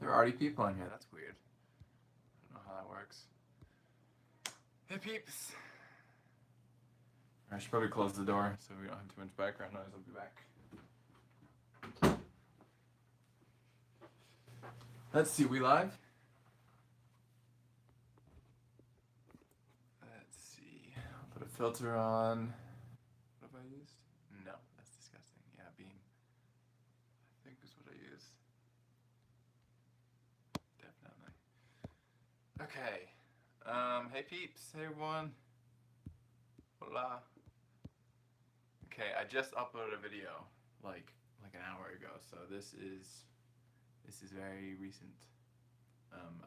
There are already people in here. That's weird. I don't know how that works. Hey peeps! I should probably close the door so we don't have too much background noise. I'll be back. Let's see, we live? Let's see. I'll put a filter on. What have I used? No, that's disgusting. Yeah, Beam. I think is what I used. Definitely. Okay. Hey peeps. Hey everyone. Hola. Okay, I just uploaded a video like an hour ago, so this is very recent.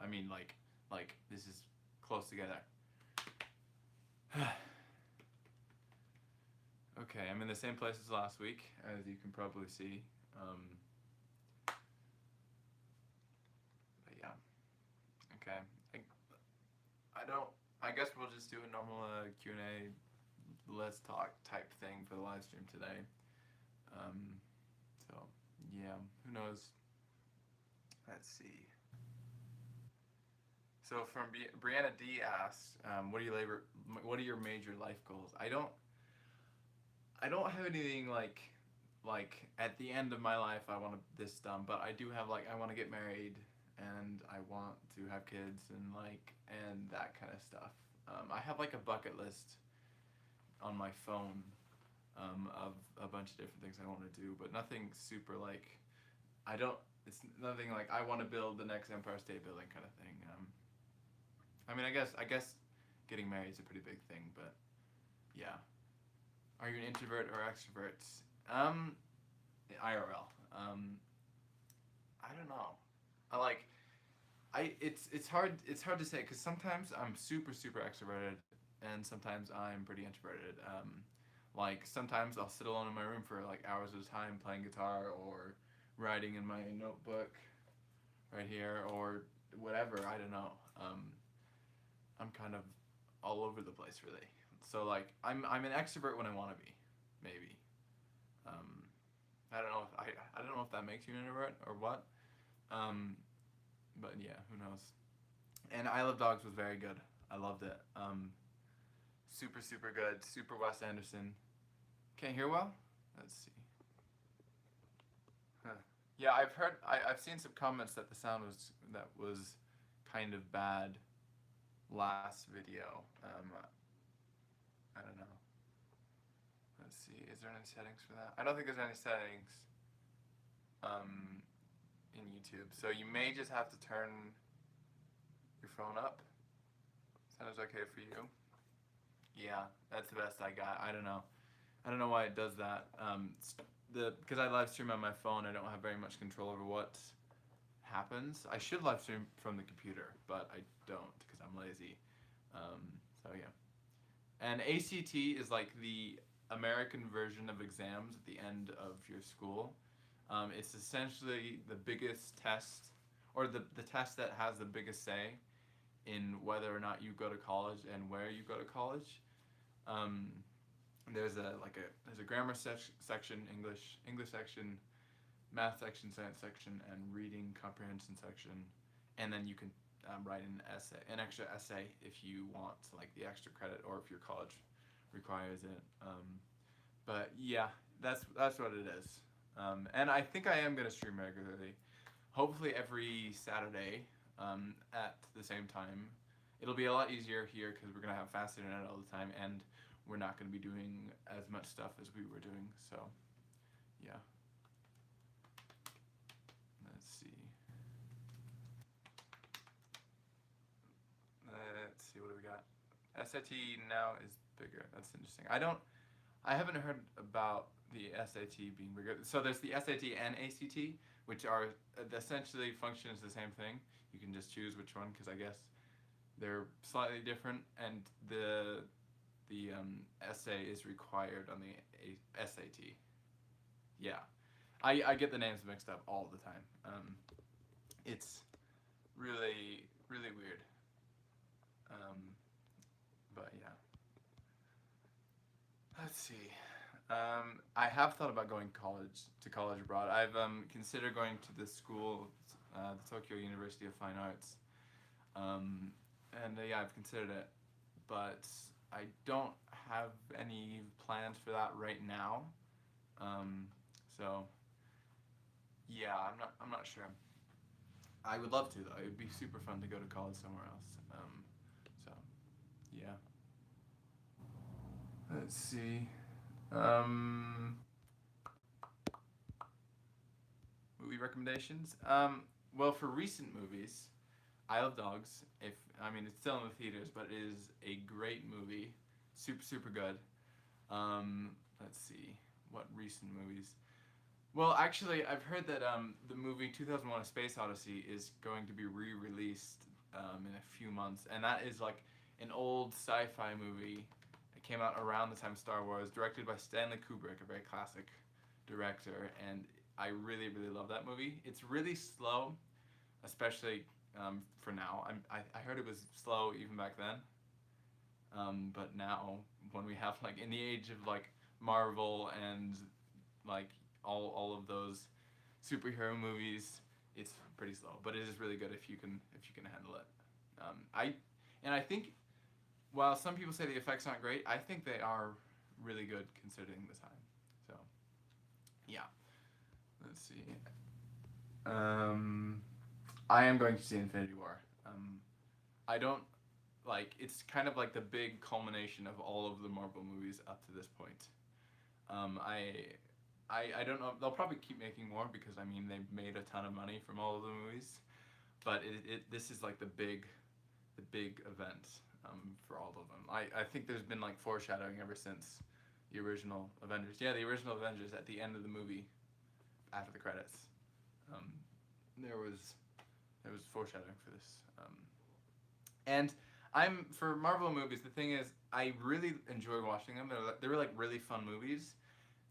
I mean like this is close together. Okay, I'm in the same place as last week, as you can probably see. But yeah. Okay. I don't. I guess we'll just do a normal Q&A, let's talk type thing for the live stream today. So yeah, who knows? Let's see. So from Brianna D asks, what are your major life goals? I don't have anything like at the end of my life I want this done, but I do have like I want to get married and I want to have kids and that kind of stuff. I have like a bucket list on my phone of a bunch of different things I want to do, but nothing super like it's nothing like I want to build the next Empire State Building kind of thing. I mean, I guess getting married is a pretty big thing, but yeah. Are you an introvert or extrovert? IRL. I don't know. It's hard to say because sometimes I'm super extroverted and sometimes I'm pretty introverted. Like sometimes I'll sit alone in my room for like hours at a time playing guitar or writing in my notebook right here or whatever. I don't know. I'm kind of all over the place really. So like I'm an extrovert when I want to be, maybe. I don't know if I don't know if that makes you an introvert or what. But yeah, who knows? And I Love Dogs was very good. I loved it. Super good. Super Wes Anderson. Can't hear well? Let's see. Huh. Yeah, I've seen some comments that the sound was kind of bad last video. I don't know. Let's see. Is there any settings for that? I don't think there's any settings in YouTube. So you may just have to turn your phone up. Sounds okay for you? Yeah, that's the best I got. I don't know why it does that. Because I live stream on my phone, I don't have very much control over what happens. I should live stream from the computer, but I don't because I'm lazy. So yeah. And ACT is like the American version of exams at the end of your school. It's essentially the biggest test, or the test that has the biggest say in whether or not you go to college and where you go to college. There's a grammar section, English section, math section, science section, and reading comprehension section, and then you can write an extra essay if you want like the extra credit or if your college requires it. But yeah, that's what it is. And I think I am gonna stream regularly, hopefully every Saturday at the same time. It'll be a lot easier here because we're gonna have fast internet all the time, and we're not gonna be doing as much stuff as we were doing. So, yeah. Let's see. Let's see, what do we got? SAT now is bigger. That's interesting. I haven't heard about the SAT being bigger. So there's the SAT and ACT, which are essentially function as the same thing. You can just choose which one because I guess they're slightly different, and the essay is required on the SAT. Yeah, I get the names mixed up all the time. It's really weird. But yeah. Let's see. I have thought about going to college abroad. I've considered going to this school. the Tokyo University of Fine Arts. And yeah, I've considered it, but I don't have any plans for that right now. So yeah, I'm not sure. I would love to though. It would be super fun to go to college somewhere else. So yeah. Let's see. Movie recommendations. Well, for recent movies, I Love Dogs. It's still in the theaters, but it is a great movie. Super super good. Let's see. What recent movies? Well, actually, I've heard that the movie 2001: A Space Odyssey is going to be re-released in a few months, and that is like an old sci-fi movie. It came out around the time of Star Wars, directed by Stanley Kubrick, a very classic director, and I really really love that movie. It's really slow, especially for now. I heard it was slow even back then, but now when we have like in the age of like Marvel and like all of those superhero movies, it's pretty slow, but it is really good if you can handle it. I think while some people say the effects aren't great, I think they are really good considering the time. So yeah, let's see. I am going to see Infinity War. I don't like it's kind of like the big culmination of all of the Marvel movies up to this point. I don't know. They'll probably keep making more because they've made a ton of money from all of the movies, but this is like the big event for all of them. I think there's been like foreshadowing ever since the original Avengers. Yeah, the original Avengers at the end of the movie, after the credits, there was foreshadowing for this. And for Marvel movies. The thing is, I really enjoy watching them. They're like really fun movies.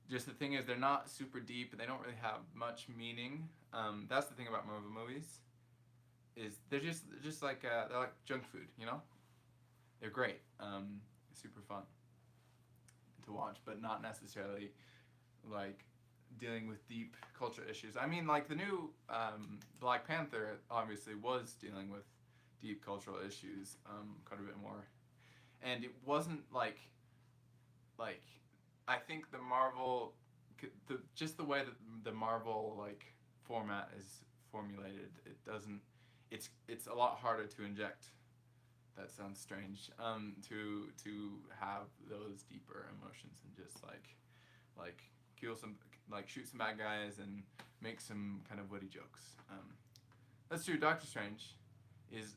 Just the thing is, they're not super deep, and they don't really have much meaning. That's the thing about Marvel movies, is they're just like they're like junk food, you know. They're great, super fun to watch, but not necessarily like dealing with deep culture issues. Like the new Black Panther obviously was dealing with deep cultural issues quite a bit more, and it wasn't like I think the Marvel, just the way that the Marvel like format is formulated, it doesn't. It's a lot harder to inject. That sounds strange. To have those deeper emotions and just like kill some, like shoot some bad guys and make some kind of witty jokes. That's true. Doctor Strange is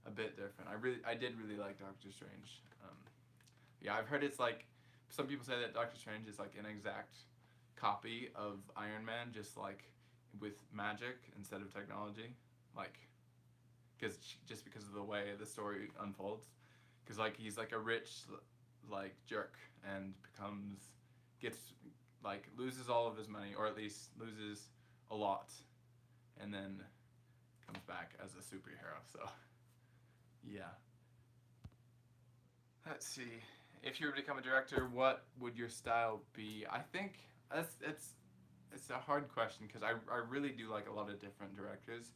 a bit different. I did really like Doctor Strange. Yeah, I've heard it's like some people say that Doctor Strange is like an exact copy of Iron Man, just like with magic instead of technology, like because of the way the story unfolds, because like he's like a rich like jerk and loses all of his money, or at least loses a lot, and then comes back as a superhero. So yeah. Let's see. If you were to become a director, what would your style be? I think it's a hard question because I really do like a lot of different directors,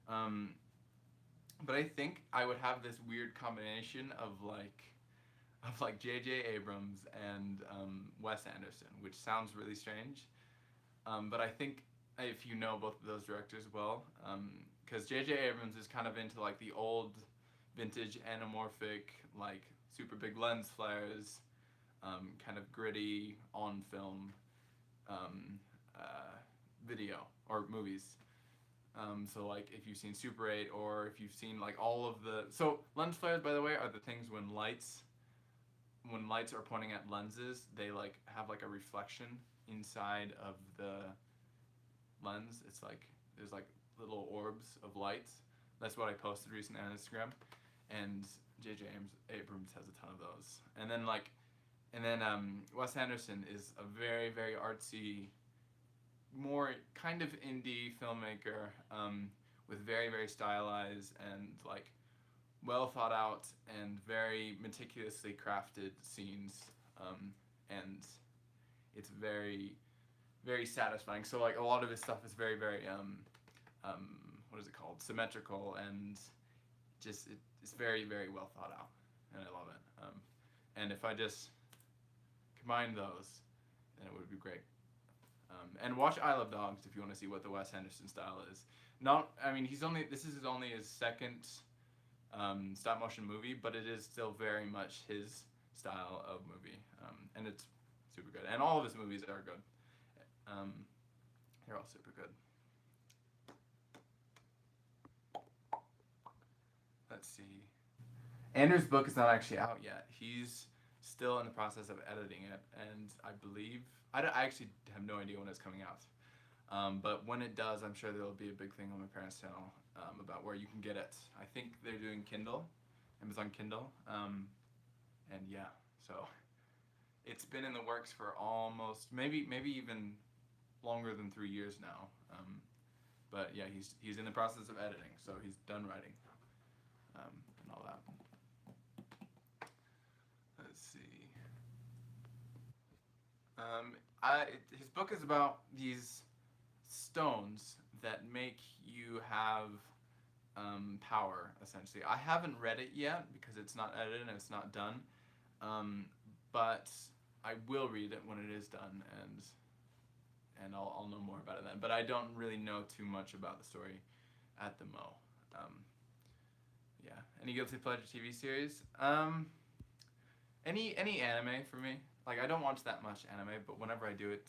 but I think I would have this weird combination of like J.J. Abrams and Wes Anderson, which sounds really strange, but I think if you know both of those directors well, because J.J. Abrams is kind of into like the old vintage anamorphic, like super big lens flares, kind of gritty on film video or movies. So like if you've seen Super 8, or if you've seen like all of so lens flares, by the way, are the things when lights are pointing at lenses, they like have like a reflection inside of the lens. It's like there's like little orbs of lights. That's what I posted recently on Instagram, and J.J. Abrams has a ton of those. And then Wes Anderson is a very very artsy, more kind of indie filmmaker, with very very stylized and like well thought out and very meticulously crafted scenes, and it's very very satisfying. So like a lot of his stuff is very what is it called? Symmetrical, and just it's very well thought out, and I love it. And if I just combine those, then it would be great. And watch I Love Dogs if you want to see what the Wes Anderson style is. This is only his second stop motion movie, but it is still very much his style of movie, and it's super good. And all of his movies are good. They're all super good. Let's see. Andrew's book is not actually out yet. He's still in the process of editing it, and I believe I actually have no idea when it's coming out. But when it does, I'm sure there'll be a big thing on my parents' channel about where you can get it. I think they're doing Kindle, Amazon Kindle, and yeah, so it's been in the works for almost maybe even longer than 3 years now. But yeah, he's in the process of editing, so he's done writing and all that. Let's see. His book is about these stones that make you have power, essentially. I haven't read it yet because it's not edited and it's not done, but I will read it when it is done, and I'll know more about it then. But I don't really know too much about the story at the mo. Yeah. Any guilty pleasure TV series? Any anime for me. Like, I don't watch that much anime, but whenever I do, it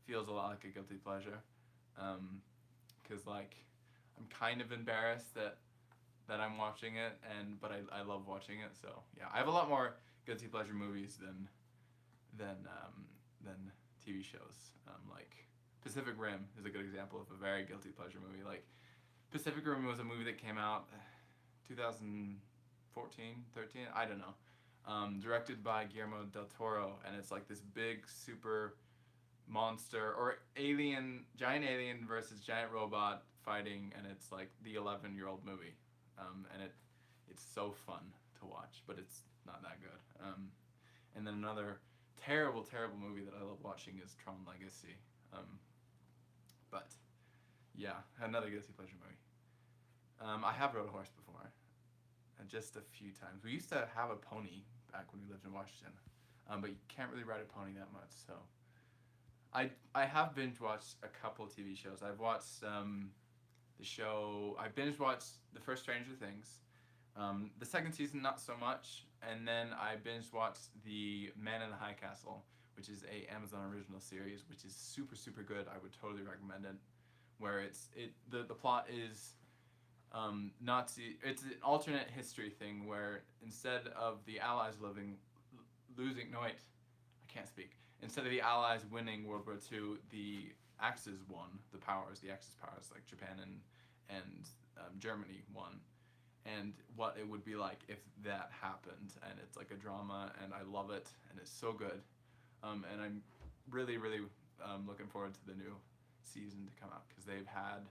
feels a lot like a guilty pleasure. Because like I'm kind of embarrassed that I'm watching it, but I love watching it. So yeah, I have a lot more guilty pleasure movies than TV shows. Like Pacific Rim is a good example of a very guilty pleasure movie. Like Pacific Rim was a movie that came out 2014, 13, I don't know. Directed by Guillermo del Toro, and it's like this big super monster or giant alien versus giant robot fighting, and it's like the 11-year-old movie, and it's so fun to watch, but it's not that good. And then another terrible movie that I love watching is Tron Legacy. But yeah, another guilty pleasure movie. I have rode a horse before, just a few times. We used to have a pony back when we lived in Washington, but you can't really ride a pony that much, so I have binge watched a couple TV shows. I've watched the show. I binge watched the first Stranger Things. The second season, not so much. And then I binge watched The Man in the High Castle, which is a Amazon original series, which is super good. I would totally recommend it. Where the plot is Nazi. It's an alternate history thing where instead of the Allies Instead of the Allies winning World War II, the Axis won. The Axis powers, like Japan and Germany won. And what it would be like if that happened. And it's like a drama, and I love it, and it's so good. And I'm really looking forward to the new season to come out, because they've had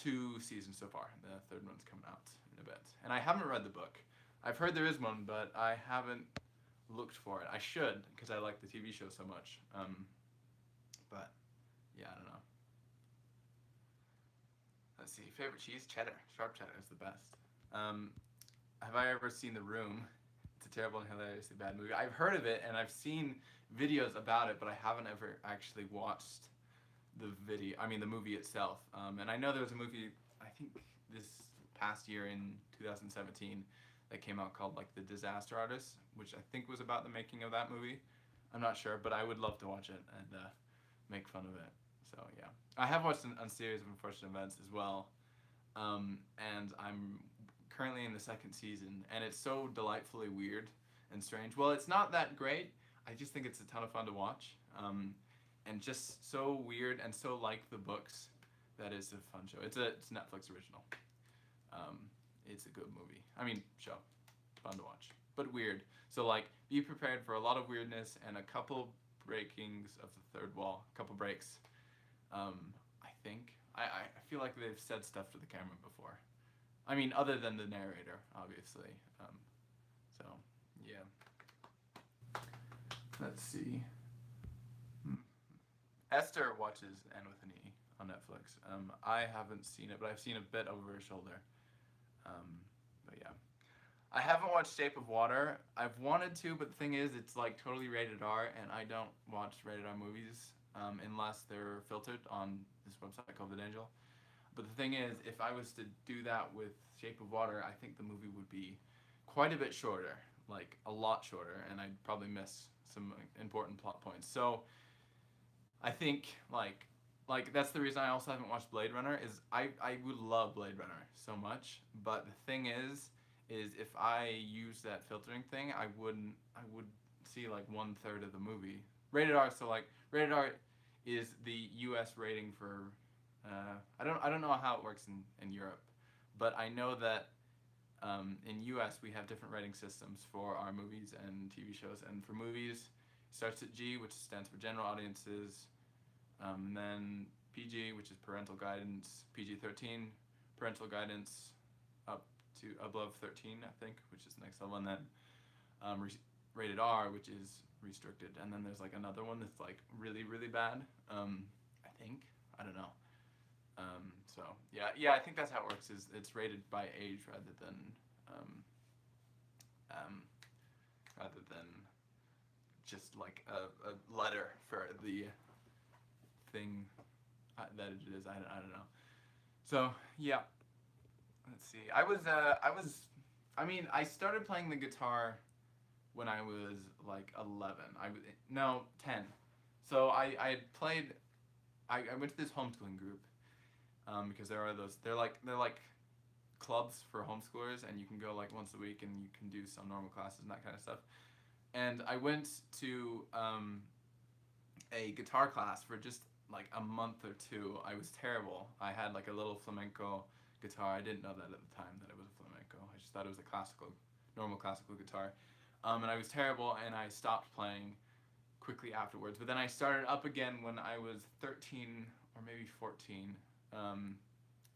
2 seasons so far. The third one's coming out in a bit. And I haven't read the book. I've heard there is one, but I haven't looked for it. I should, because I like the TV show so much. But yeah, I don't know. Let's see. Favorite cheese? Cheddar. Sharp cheddar is the best. Have I ever seen The Room? It's a terrible and hilariously bad movie. I've heard of it, and I've seen videos about it, but I haven't ever actually watched the movie itself. And I know there was a movie, I think this past year in 2017, that came out called like The Disaster Artist, which I think was about the making of that movie. I'm not sure, but I would love to watch it and make fun of it. So yeah, I have watched a series of Unfortunate Events as well, and I'm currently in the 2nd season, and it's so delightfully weird and strange. Well, it's not that great. I just think it's a ton of fun to watch, and just so weird and so like the books that it's a fun show. It's a Netflix original. It's a good movie. Show. Fun to watch. But weird. So, like, be prepared for a lot of weirdness and a couple breakings of the third wall. A couple breaks. I think. I feel like they've said stuff to the camera before. Other than the narrator, obviously. So, yeah. Let's see. Esther watches N with an E on Netflix. I haven't seen it, but I've seen a bit over her shoulder. But yeah. I haven't watched Shape of Water. I've wanted to, but the thing is, it's like totally rated R, and I don't watch rated R movies unless they're filtered on this website called Vidmicro. But the thing is, if I was to do that with Shape of Water, I think the movie would be quite a bit shorter, like a lot shorter, and I'd probably miss some important plot points. So I think like that's the reason I also haven't watched Blade Runner. Is I would love Blade Runner so much, but the thing is if I use that filtering thing, I would see like 1/3 of the movie. Rated R, so like rated R is the U.S. rating for. I don't know how it works in Europe, but I know that in U.S. we have different rating systems for our movies and TV shows. And for movies, it starts at G, which stands for general audiences. And then PG, which is parental guidance. PG-13, parental guidance, up to above 13, I think, which is the next level. And then rated R, which is restricted. And then there's like another one that's like really, really bad. I think. I don't know. So yeah, I think that's how it works. Is it's rated by age rather than just like a letter for the thing that it is. I don't know. So yeah, let's see. I started playing the guitar when I was like 11. 10. So I had played. I went to this homeschooling group. Because there are those, they're like clubs for homeschoolers, and you can go like once a week, and you can do some normal classes and that kind of stuff. And I went to a guitar class for just like a month or two. I was terrible. I had like a little flamenco guitar. I didn't know that at the time that it was a flamenco. I just thought it was a normal classical guitar. And I was terrible, and I stopped playing quickly afterwards. But then I started up again when I was 13 or maybe 14. I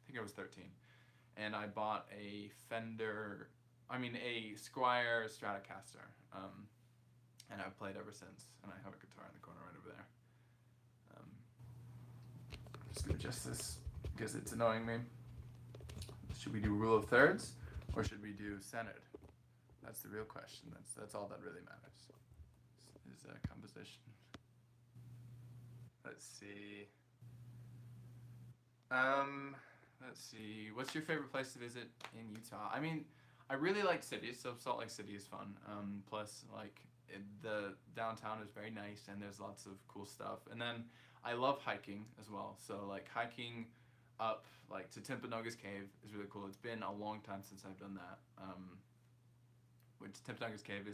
think I was 13, and I bought a Squier Stratocaster, and I've played ever since, and I have a guitar in the corner right over there. I'm just gonna adjust this because it's annoying me. Should we do rule of thirds, or should we do centered? That's the real question. That's all that really matters, is composition. Let's see. Let's see. What's your favorite place to visit in Utah? I mean, I really like cities, so Salt Lake City is fun. Plus, like, the downtown is very nice, and there's lots of cool stuff. And then I love hiking as well. So, like, hiking up, like, to Timpanogos Cave is really cool. It's been a long time since I've done that. Which Timpanogos Cave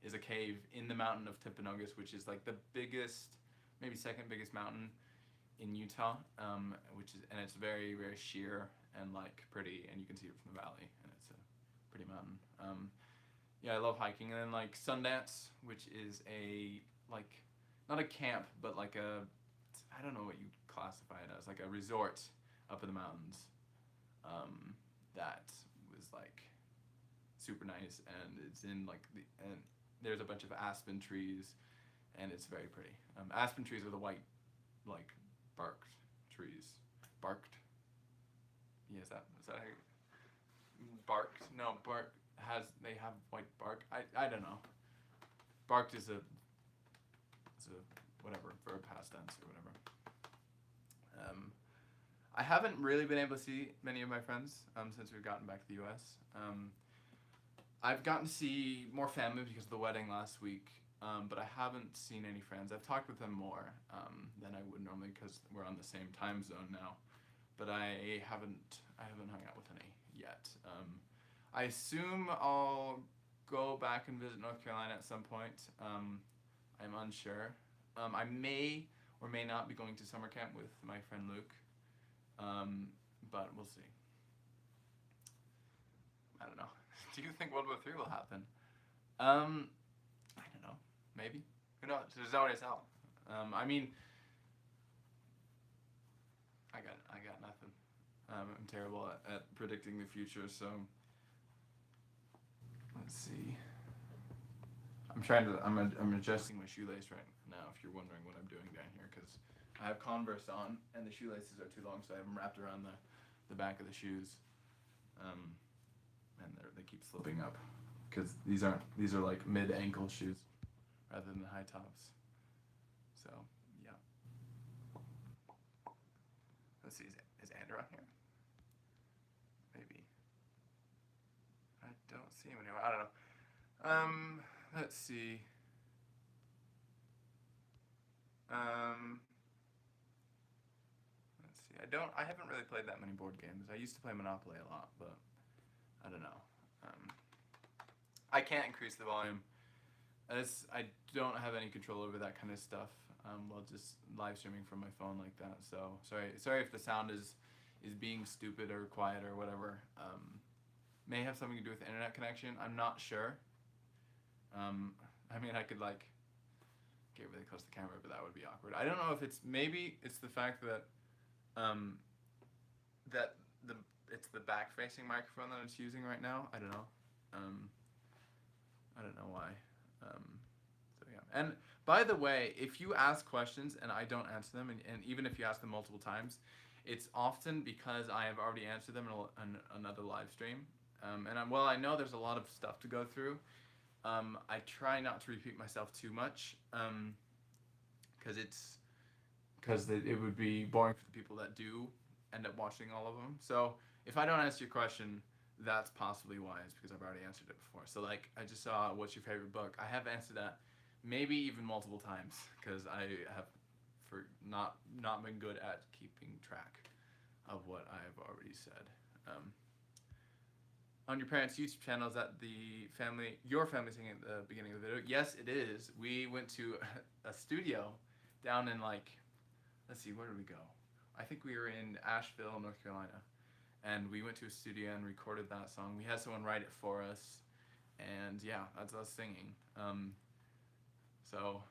is a cave in the mountain of Timpanogos, which is, like, the biggest, maybe second biggest mountain in Utah, and it's very, very sheer and like pretty, and you can see it from the valley, and it's a pretty mountain. Yeah, I love hiking. And then like Sundance, which is like not a camp, but like I don't know what you classify it as, like a resort up in the mountains. That was like super nice, and it's in like and there's a bunch of aspen trees, and it's very pretty. Aspen trees are the white like barked trees. Barked? Yeah, is that how you... Barked? No, bark they have white bark. I don't know. Barked is a whatever, verb past tense or whatever. I haven't really been able to see many of my friends since we've gotten back to the US. I've gotten to see more family because of the wedding last week. But I haven't seen any friends. I've talked with them more than I would normally because we're on the same time zone now. But I haven't hung out with any yet. I assume I'll go back and visit North Carolina at some point. I'm unsure. I may or may not be going to summer camp with my friend Luke. But we'll see. I don't know. Do you think World War III will happen? I don't know. Maybe. Who knows? There's always tell. I mean, I got nothing. I'm terrible at predicting the future, so let's see. I'm adjusting my shoelace right now, if you're wondering what I'm doing down here, because I have Converse on, and the shoelaces are too long, so I have them wrapped around the back of the shoes. And they keep slipping up, because these are like mid-ankle shoes rather than the high tops. So yeah. Let's see, is Andrew on here? Maybe. I don't see him anywhere. I don't know. Let's see. Let's see. I haven't really played that many board games. I used to play Monopoly a lot, but I don't know. I can't increase the volume. I don't have any control over that kind of stuff while just live streaming from my phone like that. So sorry if the sound is being stupid or quiet or whatever. May have something to do with the internet connection. I'm not sure. I mean, I could like get really close to the camera, but that would be awkward. I don't know if maybe it's the fact that it's the back-facing microphone that it's using right now. I don't know. I don't know why. So yeah. And by the way, if you ask questions and I don't answer them, and even if you ask them multiple times, it's often because I have already answered them in another live stream. And I know there's a lot of stuff to go through. I try not to repeat myself too much, because it would be boring for the people that do end up watching all of them. So if I don't answer your question, that's possibly why. It's because I've already answered it before. So like, I just saw what's your favorite book. I have answered that maybe even multiple times, because I have not been good at keeping track of what I've already said. On your parents' YouTube channel, is that your family singing at the beginning of the video? Yes, it is. We went to a studio down in let's see, where did we go? I think we were in Asheville, North Carolina. And we went to a studio and recorded that song. We had someone write it for us. And yeah, that's us singing. So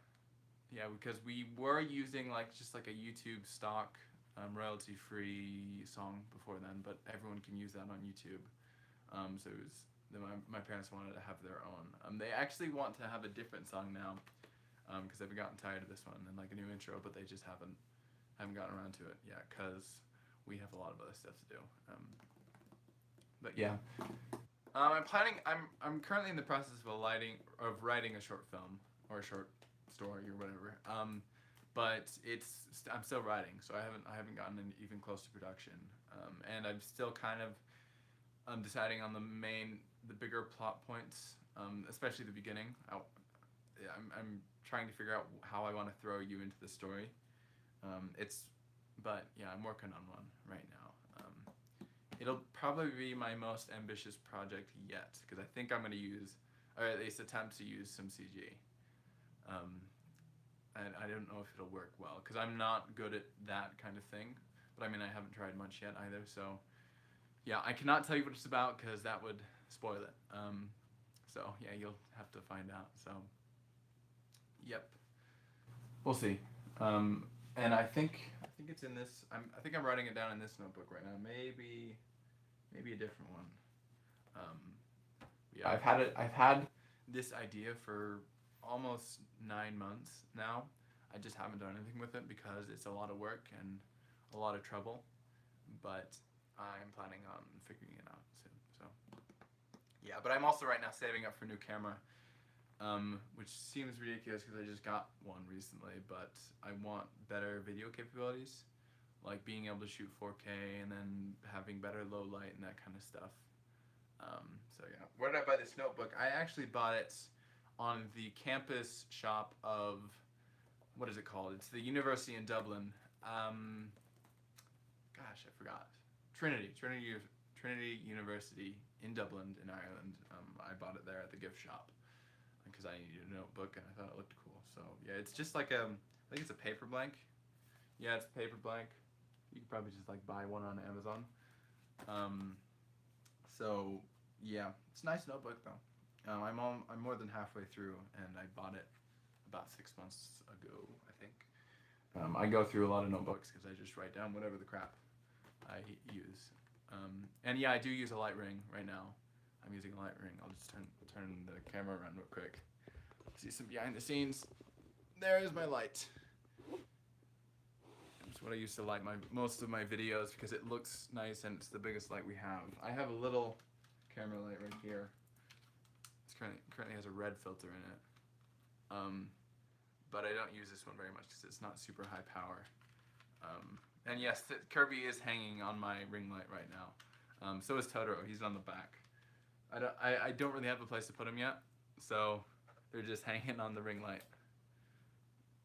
yeah, because we were using just like a YouTube stock royalty-free song before then, but everyone can use that on YouTube. So it was my parents wanted to have their own. They actually want to have a different song now, because they've gotten tired of this one and like a new intro, but they just haven't gotten around to it yet, because we have a lot of other stuff to do. But yeah, I'm currently in the process of writing a short film or a short story or whatever. But I'm still writing, so I haven't gotten even close to production. And I'm still kind of deciding on the bigger plot points, especially the beginning. I'm trying to figure out how I want to throw you into the story. But yeah, I'm working on one right now. It'll probably be my most ambitious project yet, because I think I'm going to use, or at least attempt to use, some CG. And I don't know if it'll work well, because I'm not good at that kind of thing. But I mean, I haven't tried much yet either, so yeah, I cannot tell you what it's about, because that would spoil it. So yeah, you'll have to find out. So yep, we'll see. And I think it's in this. I think I'm writing it down in this notebook right now. Maybe a different one. Yeah, I've had this idea for almost 9 months now. I just haven't done anything with it because it's a lot of work and a lot of trouble. But I'm planning on figuring it out soon. So yeah, but I'm also right now saving up for a new camera. Which seems ridiculous because I just got one recently, but I want better video capabilities, like being able to shoot 4K and then having better low light and that kind of stuff. So yeah, where did I buy this notebook? I actually bought it on the campus shop of, what is it called? It's the university in Dublin. Gosh, I forgot. Trinity University in Dublin in Ireland. I bought it there at the gift shop, because I needed a notebook and I thought it looked cool. So yeah, it's just like I think it's a paper blank. Yeah, it's a paper blank. You can probably just buy one on Amazon. So yeah, it's a nice notebook though. I'm more than halfway through, and I bought it about 6 months ago, I think. I go through a lot of notebooks because I just write down whatever the crap I use. And yeah, I do use a light ring right now. I'm using a light ring. I'll just turn the camera around real quick. See some behind the scenes. There is my light. It's what I used to light most of my videos because it looks nice and it's the biggest light we have. I have a little camera light right here. It currently has a red filter in it. But I don't use this one very much because it's not super high power. And yes, Kirby is hanging on my ring light right now. So is Totoro. He's on the back. I don't really have a place to put him yet, so they're just hanging on the ring light,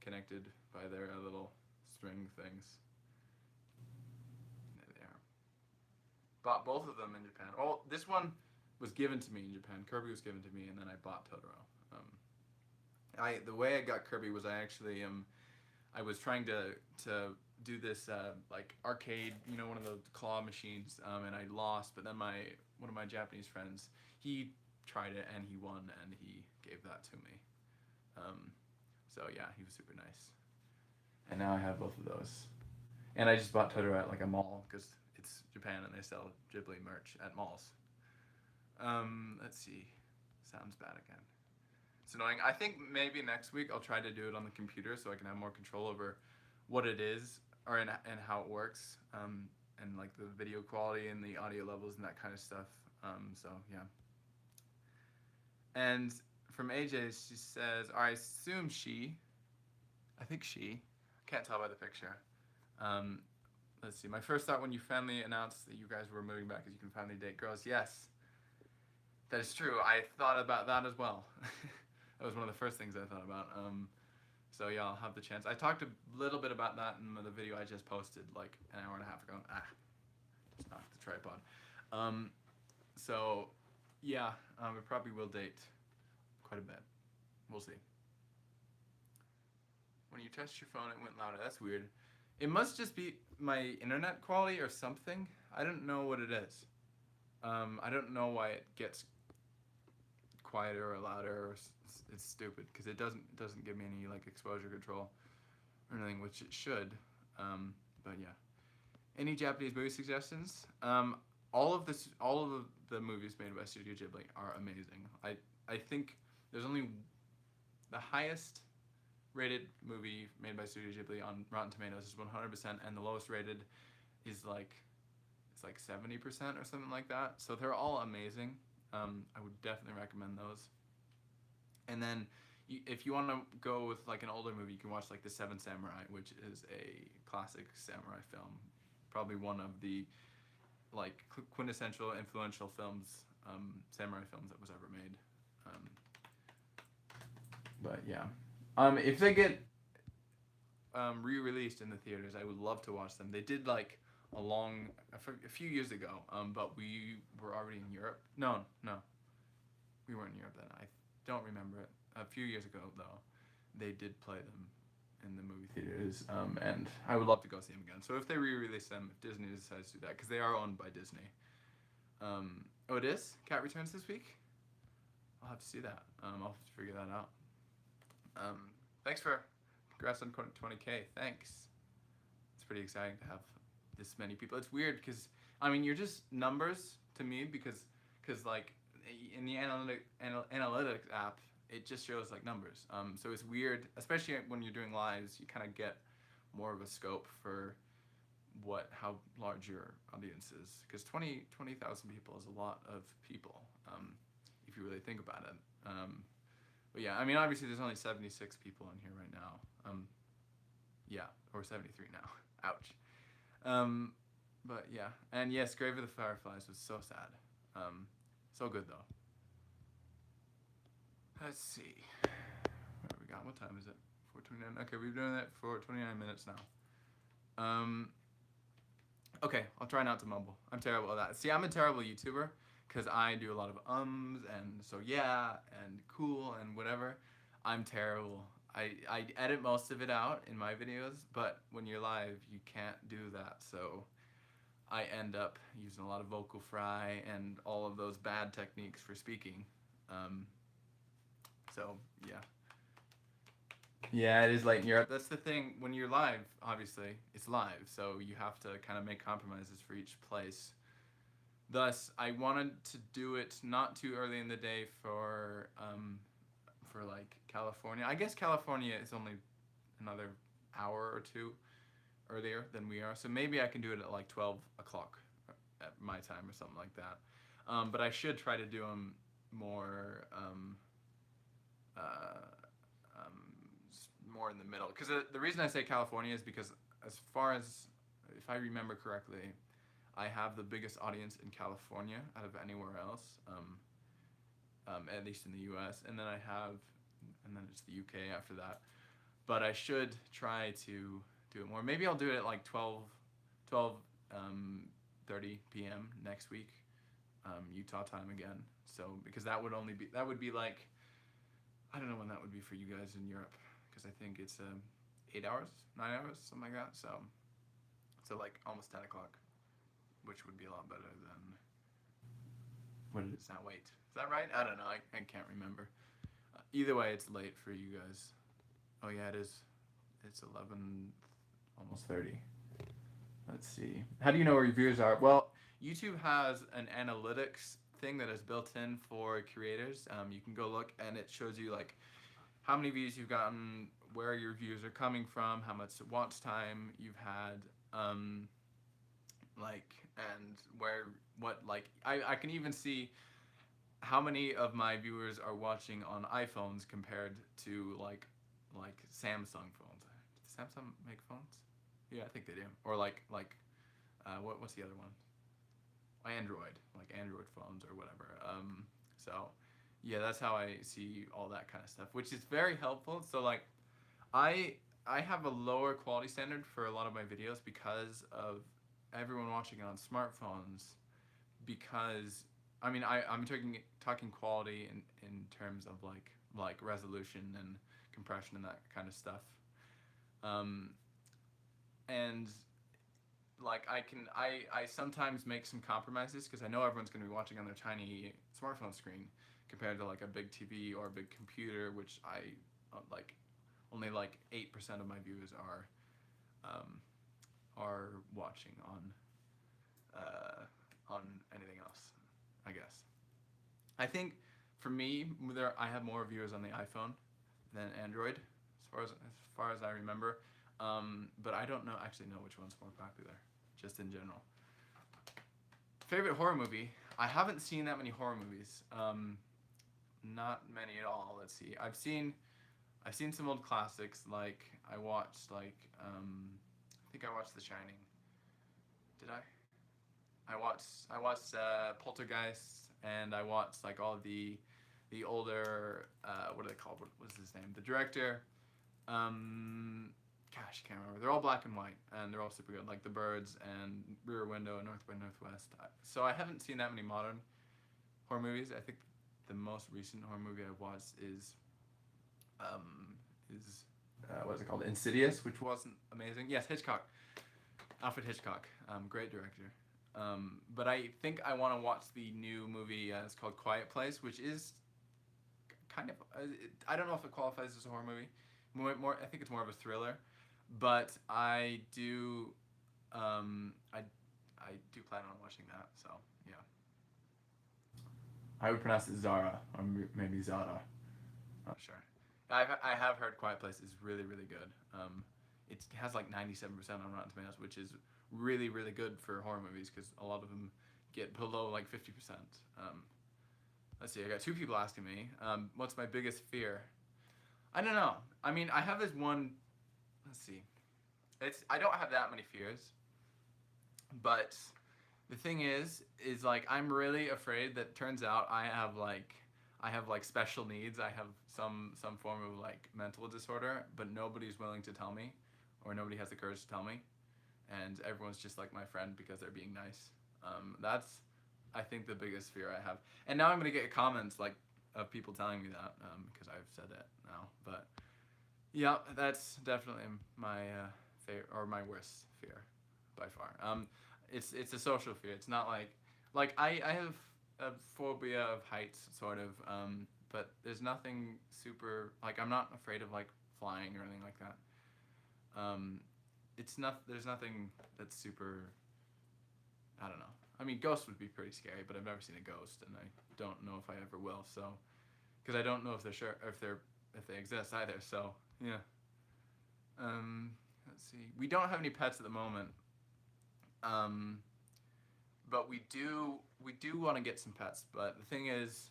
connected by their little string things. There they are. Bought both of them in Japan. Oh, this one was given to me in Japan. Kirby was given to me, and then I bought Totoro. The way I got Kirby was I actually I was trying to do this like arcade, you know, one of the claw machines, and I lost. But then one of my Japanese friends, he tried it and he won, and he gave that to me. So yeah, he was super nice. And now I have both of those. And I just bought Totoro at like a mall because it's Japan and they sell Ghibli merch at malls. Let's see. Sounds bad again. It's annoying. I think maybe next week I'll try to do it on the computer so I can have more control over what it is and how it works, and like the video quality and the audio levels and that kind of stuff. So yeah. And from AJ, she says, I assume I think she, can't tell by the picture. Let's see. My first thought when you finally announced that you guys were moving back is you can finally date girls. Yes, that is true. I thought about that as well. That was one of the first things I thought about. So yeah, I'll have the chance. I talked a little bit about that in the video I just posted like an hour and a half ago. Just knocked the tripod. So yeah, we probably will date quite a bit. We'll see. When you touched your phone, it went louder. That's weird. It must just be my internet quality or something. I don't know what it is. I don't know why it gets quieter or louder. It's stupid because it doesn't give me any like exposure control or anything, which it should. But yeah. Any Japanese movie suggestions? All of the movies made by Studio Ghibli are amazing. I think there's only the highest rated movie made by Studio Ghibli on Rotten Tomatoes is 100%, and the lowest rated is like 70% or something like that. So they're all amazing. I would definitely recommend those. And then if you want to go with like an older movie, you can watch like The Seven Samurai, which is a classic samurai film, probably one of the like quintessential influential films, samurai films that was ever made. But yeah, if they get re-released in the theaters, I would love to watch them. They did like a few years ago, but we were already in Europe. No, we weren't in Europe then. I don't remember it. A few years ago though, they did play them in the movie theaters, and I would love to go see them again. So if they re-release them, if Disney decides to do that, because they are owned by Disney. Oh, it is? Cat Returns this week? I'll have to see that. I'll have to figure that out. Congrats on 20K. Thanks. It's pretty exciting to have this many people. It's weird because, I mean, you're just numbers to me because like in the analytics app, it just shows like numbers. So it's weird, especially when you're doing lives, you kind of get more of a scope for how large your audience is. Because 20,000 people is a lot of people, if you really think about it. But yeah, I mean, obviously there's only 76 people in here right now. Yeah, or 73 now. Ouch. But yeah, and yes, Grave of the Fireflies was so sad. So good though. Let's see. What have we got? What time is it? 4:29. Okay, we've been doing that for 29 minutes now. Okay, I'll try not to mumble. I'm terrible at that. See, I'm a terrible YouTuber because I do a lot of and so yeah and cool and whatever. I'm terrible. I edit most of it out in my videos, but when you're live, you can't do that. So I end up using a lot of vocal fry and all of those bad techniques for speaking. So yeah. Yeah, it is late in Europe. That's the thing. When you're live, obviously, it's live, so you have to kind of make compromises for each place. Thus, I wanted to do it not too early in the day for like California. I guess California is only another hour or two earlier than we are, so maybe I can do it at like 12 o'clock at my time or something like that. But I should try to do them more uh, more in the middle. Because the reason I say California is because, as far as if I remember correctly, I have the biggest audience in California out of anywhere else, at least in the U.S. And then it's the U.K. after that. But I should try to do it more. Maybe I'll do it at like 30 p.m. next week, Utah time again. So because that would be like, I don't know when that would be for you guys in Europe, because I think it's 8 hours, 9 hours, something like that. So like almost 10 o'clock, which would be a lot better than what it is now. Wait, is that right? I don't know. I can't remember. Either way, it's late for you guys. Oh yeah, it is. It's 11, almost 30. Let's see. How do you know where your viewers are? Well, YouTube has an analytics thing that is built in for creators. You can go look, and it shows you like how many views you've gotten, where your views are coming from, how much watch time you've had, and I can even see how many of my viewers are watching on iPhones compared to like Samsung phones. Does Samsung make phones? Yeah, I think they do. Or what's the other one? Android, like Android phones or whatever. So yeah, that's how I see all that kind of stuff, which is very helpful. So like, I have a lower quality standard for a lot of my videos because of everyone watching it on smartphones. Because I mean, I'm talking quality in terms of like resolution and compression and that kind of stuff. And like I sometimes make some compromises because I know everyone's going to be watching on their tiny smartphone screen compared to like a big TV or a big computer, which I like only like 8% of my viewers are watching on anything else, I guess. I think for me, I have more viewers on the iPhone than Android, as far as I remember. But I don't actually know which one's more popular, just in general. Favorite horror movie? I haven't seen that many horror movies. Not many at all. Let's see. I've seen some old classics. Like I watched I think I watched The Shining. Did I? I watched Poltergeist, and I watched like all the older what are they called? What was his name? The director. Gosh, I can't remember. They're all black and white, and they're all super good. Like The Birds and Rear Window and North by Northwest. So I haven't seen that many modern horror movies. I think the most recent horror movie I've watched is what's it called? Insidious, which wasn't amazing. Yes, Hitchcock. Alfred Hitchcock, great director. But I think I want to watch the new movie. It's called Quiet Place, which is kind of I don't know if it qualifies as a horror movie. More I think it's more of a thriller. But I do I do plan on watching that. So yeah. I would pronounce it Zara, or maybe Zara. Not sure. I have heard Quiet Place is really, really good. It has like 97% on Rotten Tomatoes, which is really, really good for horror movies because a lot of them get below like 50%. Let's see, I got two people asking me, what's my biggest fear? I don't know. I mean, I have this one, let's see. I don't have that many fears, but the thing is like I'm really afraid that turns out I have like special needs. I have some form of like mental disorder, but nobody's willing to tell me, or nobody has the courage to tell me, and everyone's just like my friend because they're being nice. That's I think the biggest fear I have. And now I'm gonna get comments like of people telling me that because I've said it now. But yeah, that's definitely my my worst fear by far. It's a social fear. It's not like I have a phobia of heights, sort of, but there's nothing super, like, I'm not afraid of like flying or anything like that. There's nothing that's super, I don't know. I mean, ghosts would be pretty scary, but I've never seen a ghost, and I don't know if I ever will. So, because I don't know if they exist either. So yeah. let's see. We don't have any pets at the moment. But we do want to get some pets. But the thing is,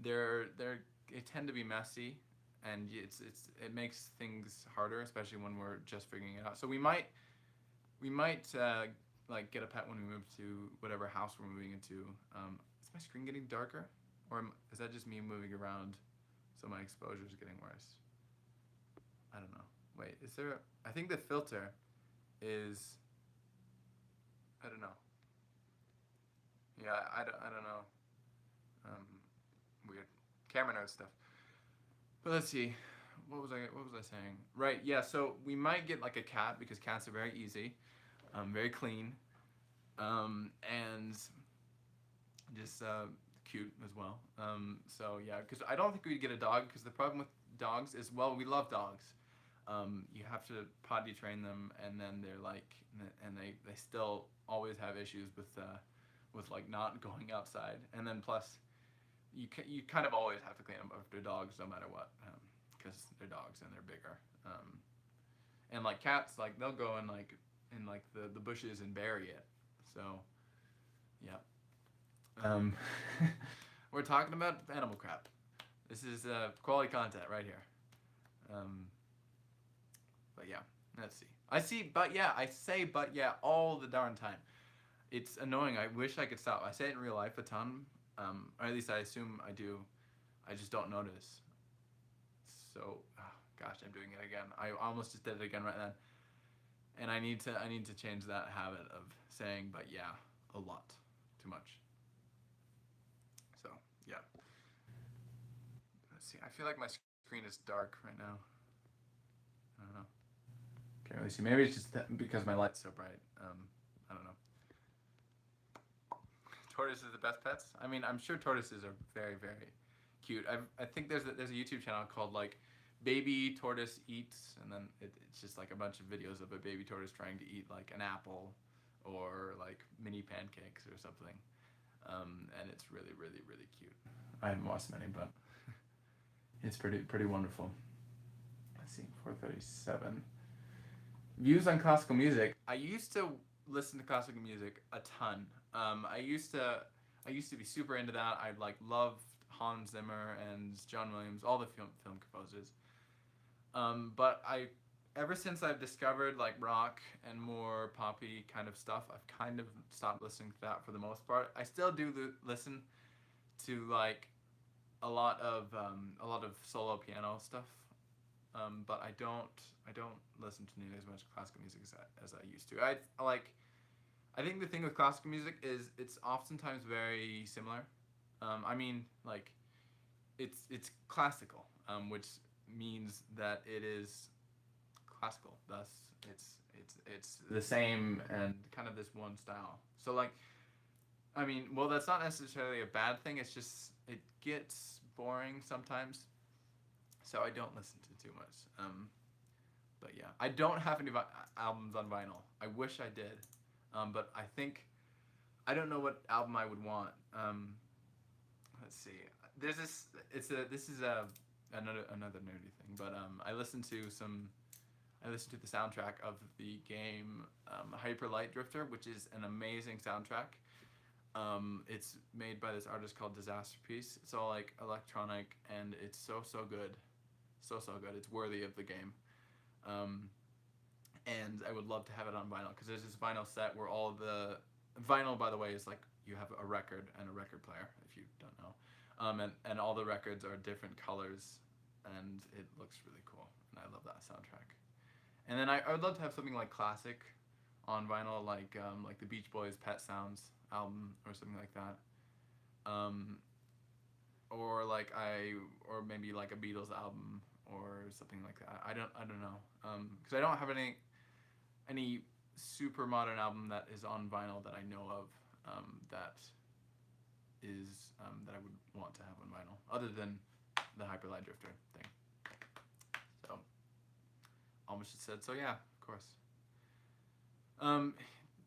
they tend to be messy, and it makes things harder, especially when we're just figuring it out. So we might like get a pet when we move to whatever house we're moving into. Is my screen getting darker, or is that just me moving around, so my exposure is getting worse? I don't know. Wait, is there? I think the filter is. I don't know. Yeah, I don't know. Weird. Camera knows stuff. But let's see. What was I saying? Right. Yeah. So we might get like a cat because cats are very easy, very clean, and just cute as well. So yeah, because I don't think we'd get a dog because the problem with dogs is, well, we love dogs. You have to potty train them, and then they're like, and they still always have issues with like not going outside, and then plus you kind of always have to clean them after dogs no matter what, because they're dogs and they're bigger, and like cats, like they'll go in like the bushes and bury it. So yeah, we're talking about animal crap. This is quality content right here. But yeah, let's see. I say but yeah all the darn time. It's annoying. I wish I could stop. I say it in real life a ton, or at least I assume I do. I just don't notice. So, gosh, I'm doing it again. I almost just did it again right then. And I need to change that habit of saying but yeah a lot, too much. So yeah. Let's see. I feel like my screen is dark right now. I don't know. Can't really see. Maybe it's just because my light's so bright. I don't know. Tortoises are the best pets. I mean, I'm sure tortoises are very, very cute. I think there's a YouTube channel called like Baby Tortoise Eats, and then it's just like a bunch of videos of a baby tortoise trying to eat like an apple or like mini pancakes or something. And it's really, really, really cute. I haven't watched many, but it's pretty wonderful. Let's see, 437. Views on classical music. I used to listen to classical music a ton. I used to be super into that. I like loved Hans Zimmer and John Williams, all the film composers. But ever since I've discovered like rock and more poppy kind of stuff, I've kind of stopped listening to that for the most part. I still do listen to like a lot of solo piano stuff, but I don't listen to nearly as much classical music as I used to. I think the thing with classical music is it's oftentimes very similar. I mean, like, it's classical, which means that it is classical. Thus, it's the same and kind of this one style. So like, I mean, well, that's not necessarily a bad thing. It's just it gets boring sometimes, so I don't listen to too much. But yeah, I don't have any albums on vinyl. I wish I did, but I don't know what album I would want. Let's see. There's this. This is another nerdy thing, but I listened to the soundtrack of the game Hyper Light Drifter, which is an amazing soundtrack. It's made by this artist called Disaster Piece. It's all like electronic, and it's so good, so good. It's worthy of the game. And I would love to have it on vinyl because there's this vinyl set where all the vinyl, by the way, is like you have a record and a record player, if you don't know, and all the records are different colors, and it looks really cool, and I love that soundtrack. And then I would love to have something like classic on vinyl, like the Beach Boys' Pet Sounds album or something like that, or maybe like a Beatles album or something like that. I don't know, because I don't have any super modern album that is on vinyl that I know of, that I would want to have on vinyl, other than the Hyper Light Drifter thing. So almost just said so. Yeah, of course.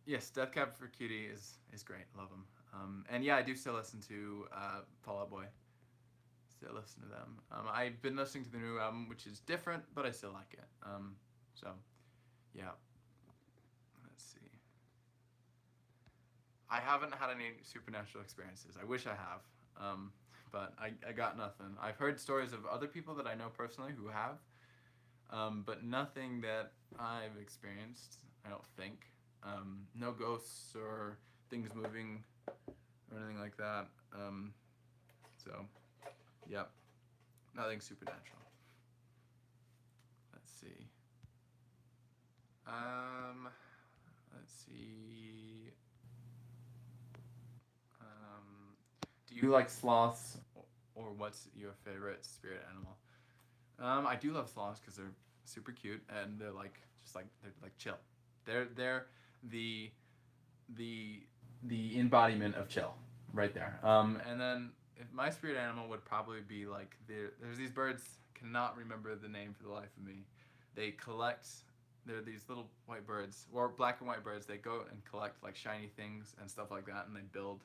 Yes, Death Cab for Cutie is great. Love them. And yeah, I do still listen to Fall Out Boy. Still listen to them. I've been listening to the new album, which is different, but I still like it. So Yeah. Let's see. I haven't had any supernatural experiences. I wish I have, but I got nothing. I've heard stories of other people that I know personally who have, but nothing that I've experienced. I don't think. No ghosts or things moving or anything like that. So, yep, nothing supernatural. Let's see. Let's see. Do you like sloths, or what's your favorite spirit animal? I do love sloths because they're super cute and they're like they're like chill. They're the the the embodiment of chill, right there. And then if my spirit animal would probably be like there's these birds. Cannot remember the name for the life of me. They collect. They're these little white birds or black and white birds. They go and collect like shiny things and stuff like that, and they build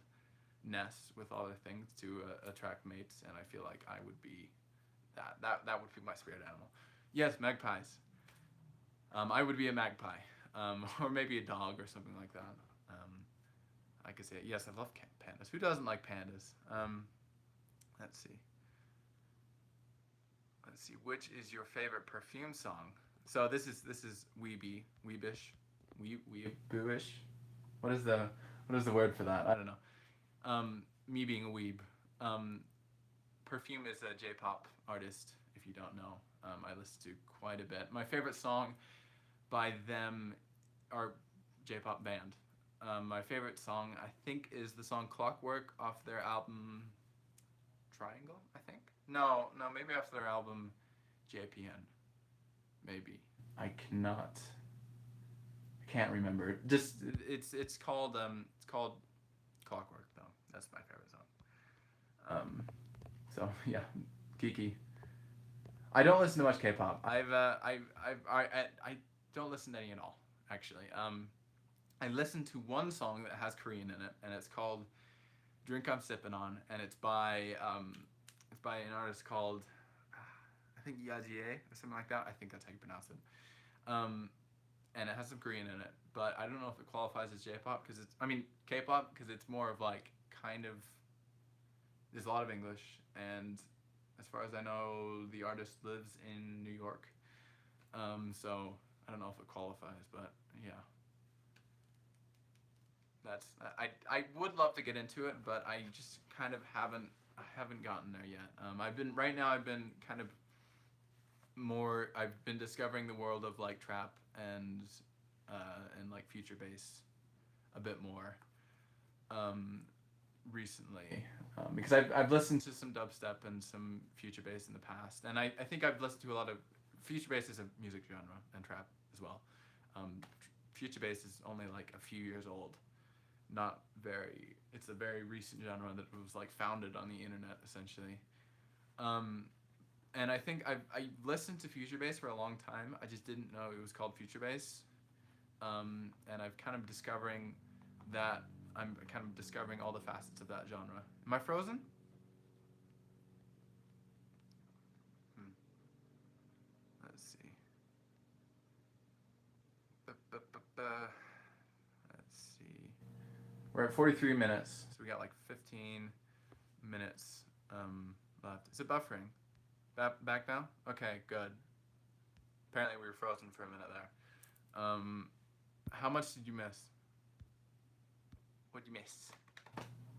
nests with all their things to attract mates. And I feel like I would be that would be my spirit animal. Yes, magpies. I would be a magpie, or maybe a dog or something like that. I could say yes. I love pandas. Who doesn't like pandas? Let's see. Let's see. Which is your favorite Perfume song? So this is weebish. What is the word for that? I don't know. Me being a weeb. Perfume is a J-pop artist. If you don't know, I listen to quite a bit. My favorite song by them are J-pop band. My favorite song, I think, is the song "Clockwork" off their album Triangle. I think. No, maybe off their album JPN. Maybe. I can't remember. Just it's called Clockwork though. That's my favorite song. So yeah, Kiki. I don't listen to much K-pop. I don't listen to any at all, actually. I listened to one song that has Korean in it, and it's called "Drink I'm Sippin' On," and it's by an artist called I think Yajie or something like that. I think that's how you pronounce it. And it has some Korean in it, but I don't know if it qualifies as J-pop because K-pop because it's more of like kind of there's a lot of English, and as far as I know, the artist lives in New York. So I don't know if it qualifies, but yeah. That's I would love to get into it, but I just kind of haven't gotten there yet. I've been kind of more. I've been discovering the world of like trap and like future bass a bit more recently because I've listened to some dubstep and some future bass in the past, and I think I've listened to a lot of future bass is a music genre and trap as well. Future bass is only like a few years old. Not very. It's a very recent genre that was like founded on the internet essentially. And I think I listened to future bass for a long time. I just didn't know it was called future bass. And I'm kind of discovering all the facets of that genre. Am I frozen? Let's see. Let's see. We're at 43 minutes, so we got like 15 minutes left. Is it buffering? Back now? Okay, good. Apparently we were frozen for a minute there. How much did you miss? What'd you miss?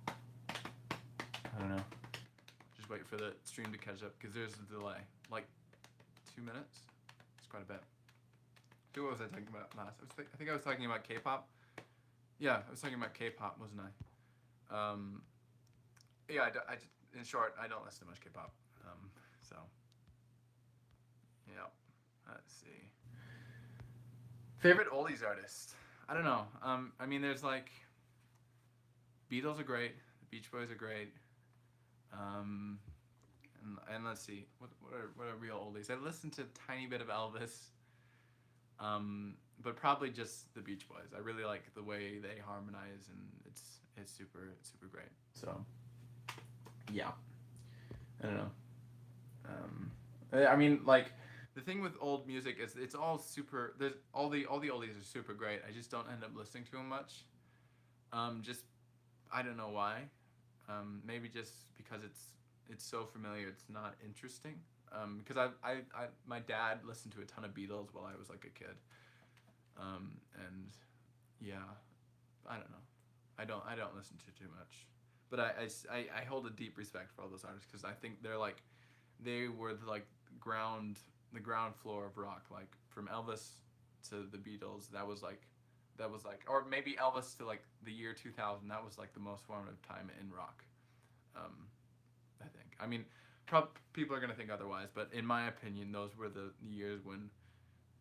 I don't know. Just wait for the stream to catch up because there's a delay. Like 2 minutes? It's quite a bit. What was I talking about last? I think I was talking about K-pop. Yeah, I was talking about K-pop, wasn't I? Yeah, in short, I don't listen to much K-pop. So, yeah. Let's see. Favorite oldies artist? I don't know. There's like Beatles are great. The Beach Boys are great. And let's see. What are real oldies? I listened to a tiny bit of Elvis. But probably just the Beach Boys. I really like the way they harmonize, and it's super great. So, yeah. I don't know. the thing with old music is it's all super. There's all the oldies are super great. I just don't end up listening to them much. Just I don't know why. Maybe just because it's so familiar, it's not interesting. Because my dad listened to a ton of Beatles while I was like a kid. And yeah, I don't know. I don't listen to too much, but I hold a deep respect for all those artists because I think they were the ground floor of rock. Like from Elvis to the Beatles, that was like, or maybe Elvis to like the year 2000. That was like the most formative time in rock. I think. I mean, people are gonna think otherwise, but in my opinion, those were the years when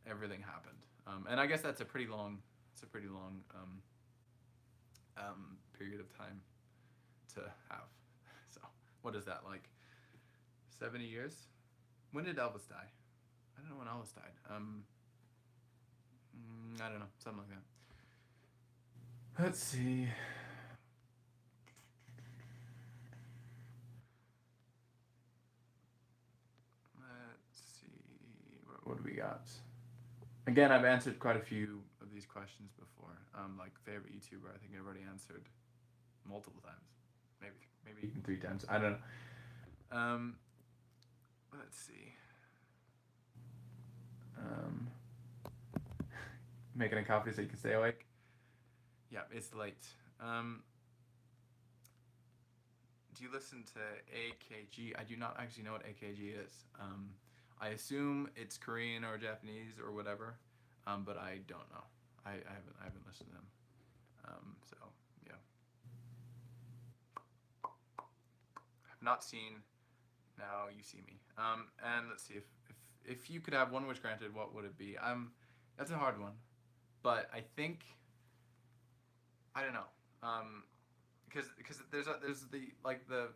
everything happened. And I guess that's a pretty long. It's a pretty long period of time to have. So, what is that like? 70 years? When did Elvis die? I don't know when Elvis died. I don't know, something like that. Let's see. Let's see. What do we got? Again, I've answered quite a few of these questions before. Like favorite YouTuber, I think I've already answered multiple times, maybe even 3 times. I don't know. Let's see. Making a coffee so you can stay awake. Yeah, it's late. Do you listen to AKG? I do not actually know what AKG is. I assume it's Korean or Japanese or whatever, but I don't know. I haven't listened to them. So yeah, I've not seen Now You See Me. And let's see if you could have one wish granted, what would it be? That's a hard one, but I think I don't know. Because there's the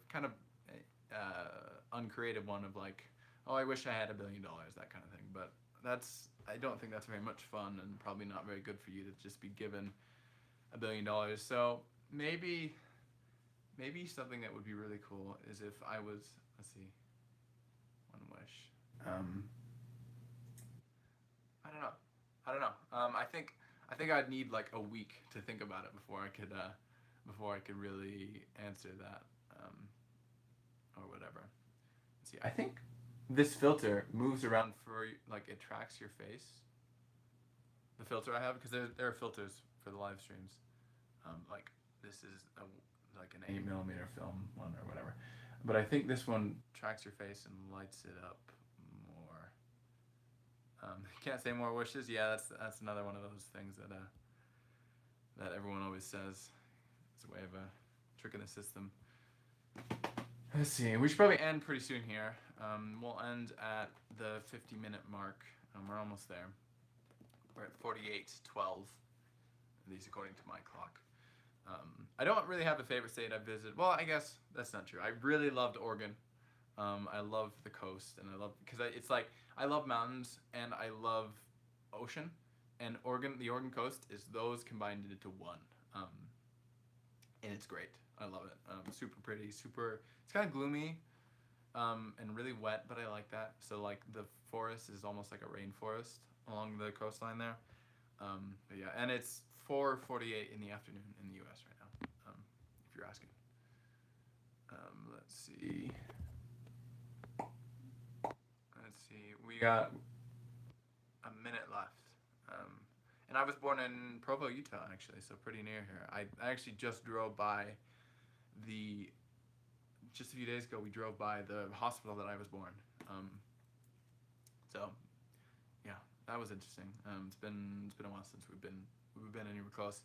kind of uncreative one of like, oh, I wish I had $1 billion, that kind of thing. But I don't think that's very much fun and probably not very good for you to just be given $1 billion. So maybe something that would be really cool is if I was, let's see, one wish. I don't know. I think I'd need like a week to think about it before I could really answer that, or whatever. Let's see, I think this filter moves around for like it tracks your face. The filter I have, because there are filters for the live streams. Like this is like an 8mm film one or whatever, but I think this one tracks your face and lights it up more. Can't say more wishes. Yeah, that's another one of those things that everyone always says. It's a way of tricking the system. Let's see. We should probably end pretty soon here. We'll end at the 50-minute mark. We're almost there. We're at 48:12. At least according to my clock. I don't really have a favorite state I visited. Well, I guess that's not true. I really loved Oregon. I love the coast, and because it's like I love mountains and I love ocean, and the Oregon coast is those combined into one, and it's great. I love it. Super pretty, super. It's kind of gloomy, and really wet, but I like that. So like the forest is almost like a rainforest along the coastline there. But yeah, and it's 4:48 in the afternoon in the U.S. right now. If you're asking. Let's see. We got a minute left. And I was born in Provo, Utah, actually, so pretty near here. I actually just drove by just a few days ago, we drove by the hospital that I was born. So, yeah, that was interesting. It's been a while since we've been anywhere close.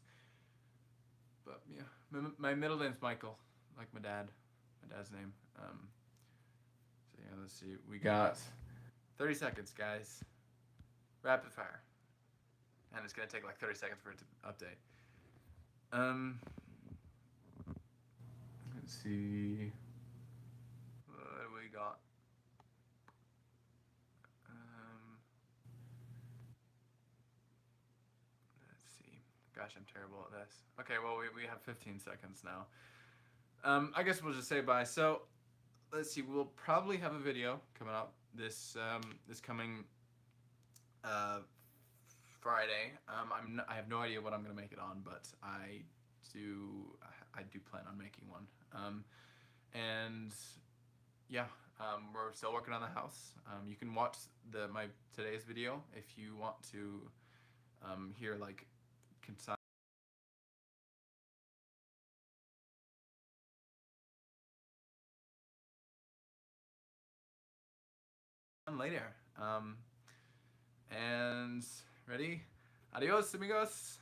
But yeah, my middle name's Michael, like my dad's name. So yeah, let's see. We got 30 seconds, guys. Rapid fire. And it's going to take like 30 seconds for it to update. Let's see. What do we got? Let's see. Gosh, I'm terrible at this. Okay, well, we have 15 seconds now. I guess we'll just say bye. So, let's see. We'll probably have a video coming up this coming Friday. I have no idea what I'm gonna make it on, but I do plan on making one. And yeah, we're still working on the house. You can watch my today's video if you want to hear like concise later. And ready? Adios, amigos.